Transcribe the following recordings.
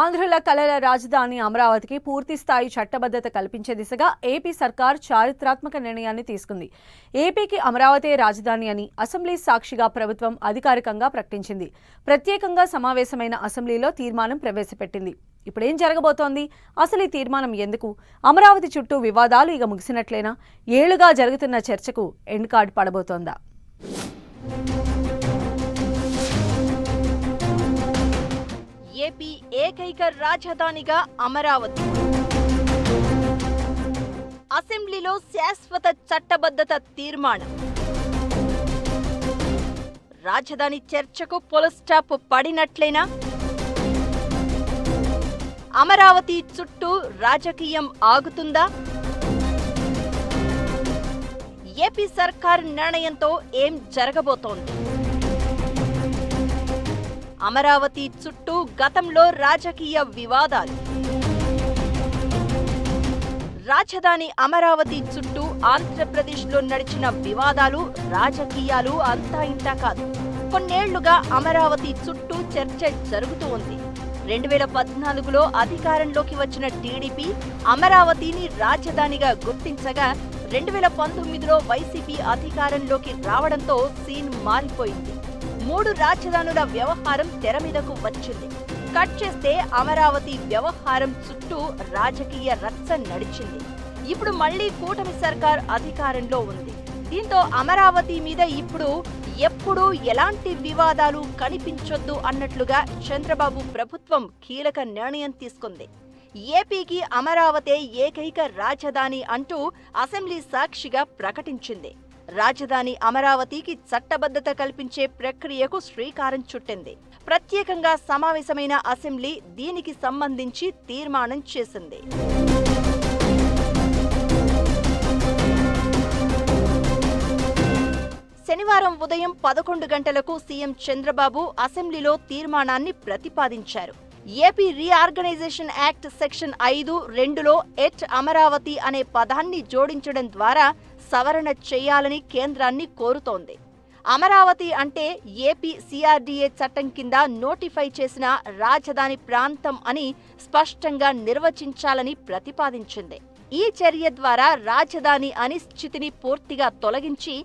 ఆంధ్రుల కళల రాజధాని అమరావతికి పూర్తి స్థాయి చట్టబద్ధత కల్పించే దిశగా ఏపీ సర్కార్ చారిత్రాత్మక నిర్ణయాన్ని తీసుకుంది. ఏపీకి అమరావతి రాజధాని అని అసెంబ్లీ సాక్షిగా ప్రభుత్వం అధికారికంగా ప్రకటించింది. ప్రత్యేకంగా సమావేశమైన అసెంబ్లీలో తీర్మానం ప్రవేశపెట్టింది. ఇప్పుడేం జరగబోతోంది? అసలు ఈ తీర్మానం ఎందుకు? అమరావతి చుట్టూ వివాదాలు ఇక ముగిసినట్లేనా? ఏళ్లుగా జరుగుతున్న చర్చకు ఎండ్ కార్డ్ పడబోతోందా? ఏపీ ఏకైక రాజధానిగా అమరావతి. అసెంబ్లీలో శాశ్వత చట్టబద్ధత తీర్మానం. రాజధాని చర్చకు ఫుల్ స్టాప్ పడినట్లేనా? అమరావతి చుట్టూ రాజకీయం ఆగుతుందా? ఏపీ సర్కార్ నిర్ణయంతో ఏం జరగబోతోంది? అమరావతి చుట్టూ గతంలో రాజకీయ వివాదాలు. రాజధాని అమరావతి చుట్టూ ఆంధ్రప్రదేశ్లో నడిచిన వివాదాలు, రాజకీయాలు అంతా ఇంతా కాదు. కొన్నేళ్లుగా అమరావతి చుట్టూ చర్చ జరుగుతూ ఉంది. 2014లో అధికారంలోకి వచ్చిన టీడీపీ అమరావతిని రాజధానిగా గుర్తించగా 2019లో వైసీపీ అధికారంలోకి రావడంతో సీన్ మారిపోయింది. 3 రాజధానుల వ్యవహారం తెర మీదకు వచ్చింది. కట్ చేస్తే అమరావతి వ్యవహారం చుట్టూ రాజకీయ రచ్చ నడిచింది. ఇప్పుడు మళ్లీ కూటమి సర్కార్ అధికారంలో ఉంది. దీంతో అమరావతి మీద ఇప్పుడు ఎప్పుడూ ఎలాంటి వివాదాలు కనిపించొద్దు అన్నట్లుగా చంద్రబాబు ప్రభుత్వం కీలక నిర్ణయం తీసుకుంది. ఏపీకి అమరావతే ఏకైక రాజధాని అంటూ అసెంబ్లీ సాక్షిగా ప్రకటించింది. రాజధాని అమరావతికి చట్టబద్ధత కల్పించే ప్రక్రియకు శ్రీకారం చుట్టింది. ప్రత్యేకంగా సమావేశమైన అసెంబ్లీ దీనికి సంబంధించి తీర్మానం చేసింది. శనివారం ఉదయం 11 గంటలకు సీఎం చంద్రబాబు అసెంబ్లీలో తీర్మానాన్ని ప్రతిపాదించారు. ఏపీ రీఆర్గనైజేషన్ యాక్ట్ సెక్షన్ 5(2)లో ఎట్ అమరావతి అనే పదాన్ని జోడించడం ద్వారా సవరణ చేయాలని కేంద్రాన్ని కోరుతోంది. అమరావతి అంటే ఏపీ సిఆర్డీఏ చట్టం కింద నోటిఫై చేసిన రాజధాని ప్రాంతం అని స్పష్టంగా నిర్వచించాలని ప్రతిపాదించింది. ఈ చర్య ద్వారా రాజధాని అనిశ్చితిని పూర్తిగా తొలగించి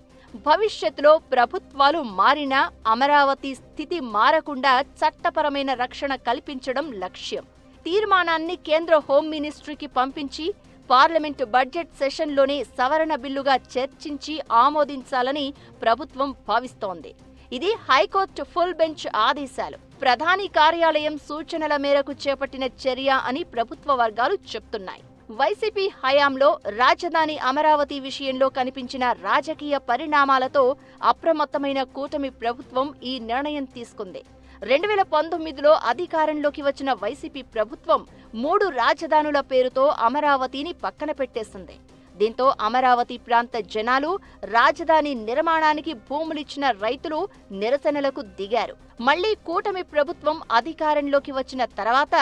భవిష్యత్తులో ప్రభుత్వాలు మారినా అమరావతి స్థితి మారకుండా చట్టపరమైన రక్షణ కల్పించడం లక్ష్యం. తీర్మానాన్ని కేంద్ర హోం మినిస్ట్రీకి పంపించి పార్లమెంటు బడ్జెట్ సెషన్లోనే సవరణ బిల్లుగా చర్చించి ఆమోదించాలని ప్రభుత్వం భావిస్తోంది. ఇది హైకోర్టు ఫుల్ బెంచ్ ఆదేశాలు. ప్రధాని కార్యాలయం సూచనల మేరకు చేపట్టిన చర్య అని ప్రభుత్వ వర్గాలు చెప్తున్నాయి. వైసీపీ హయాంలో రాజధాని అమరావతి విషయంలో కనిపించిన రాజకీయ పరిణామాలతో అప్రమత్తమైన కూటమి ప్రభుత్వం ఈ నిర్ణయం తీసుకుంది. 2019లో అధికారంలోకి వచ్చిన వైసీపీ ప్రభుత్వం 3 రాజధానుల పేరుతో అమరావతిని పక్కన పెట్టేసింది. దీంతో అమరావతి ప్రాంత జనాలు, రాజధాని నిర్మాణానికి భూములిచ్చిన రైతులు నిరసనలకు దిగారు. మళ్లీ కూటమి ప్రభుత్వం అధికారంలోకి వచ్చిన తర్వాత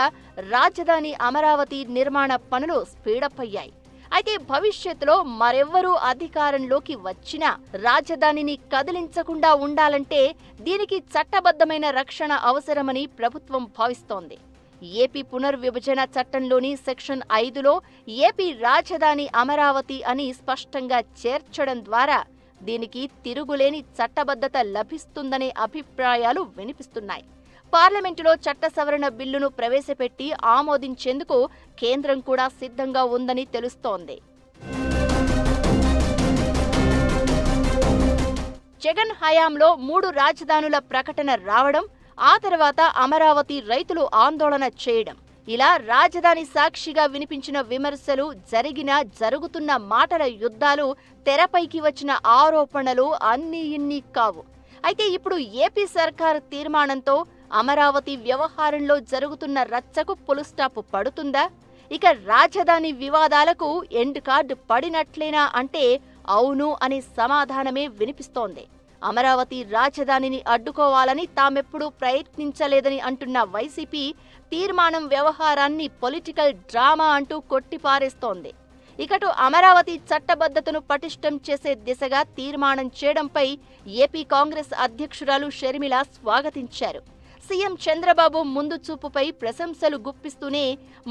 రాజధాని అమరావతి నిర్మాణ పనులు స్పీడప్ అయ్యాయి. అయితే భవిష్యత్తులో మరెవ్వరూ అధికారంలోకి వచ్చినా రాజధానిని కదిలించకుండా ఉండాలంటే దీనికి చట్టబద్ధమైన రక్షణ అవసరమని ప్రభుత్వం భావిస్తోంది. ఏపీ పునర్విభజన చట్టంలోని సెక్షన్ 5లో ఏపీ రాజధాని అమరావతి అని స్పష్టంగా చేర్చడం ద్వారా దీనికి తిరుగులేని చట్టబద్ధత లభిస్తుందనే అభిప్రాయాలు వినిపిస్తున్నాయి. పార్లమెంటులో చట్ట సవరణ బిల్లును ప్రవేశపెట్టి ఆమోదించేందుకు కేంద్రం కూడా సిద్ధంగా ఉందని తెలుస్తోంది. జగన్ హయాంలో 3 రాజధానుల ప్రకటన రావడం, ఆ తర్వాత అమరావతి రైతులు ఆందోళన చేయడం, ఇలా రాజధాని సాక్షిగా వినిపించిన విమర్శలు, జరుగుతున్న మాటల యుద్ధాలు, తెరపైకి వచ్చిన ఆరోపణలు అన్నీ ఇన్ని కావు. అయితే ఇప్పుడు ఏపీ సర్కార్ తీర్మానంతో అమరావతి వ్యవహారంలో జరుగుతున్న రచ్చకు ఫుల్ స్టాప్ పడుతుందా? ఇక రాజధాని వివాదాలకు ఎండ్ కార్డ్ పడినట్లేనా అంటే అవును అనే సమాధానమే వినిపిస్తోంది. అమరావతి రాజధానిని అడ్డుకోవాలని తామెప్పుడూ ప్రయత్నించలేదని అంటున్న వైసీపీ తీర్మానం వ్యవహారాన్ని పొలిటికల్ డ్రామా అంటూ కొట్టిపారేస్తోంది. ఇకటు అమరావతి చట్టబద్ధతను పటిష్టం చేసే దిశగా తీర్మానం చేయడంపై ఏపీ కాంగ్రెస్ అధ్యక్షురాలు షర్మిల స్వాగతించారు. సీఎం చంద్రబాబు ముందు చూపుపై ప్రశంసలు గుప్పిస్తూనే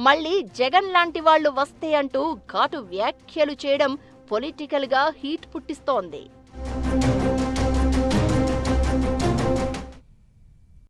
మళ్ళీ జగన్ లాంటి వాళ్లు వస్తే అంటూ ఘాటు వ్యాఖ్యలు చేయడం పొలిటికల్ గా హీట్ పుట్టిస్తోంది.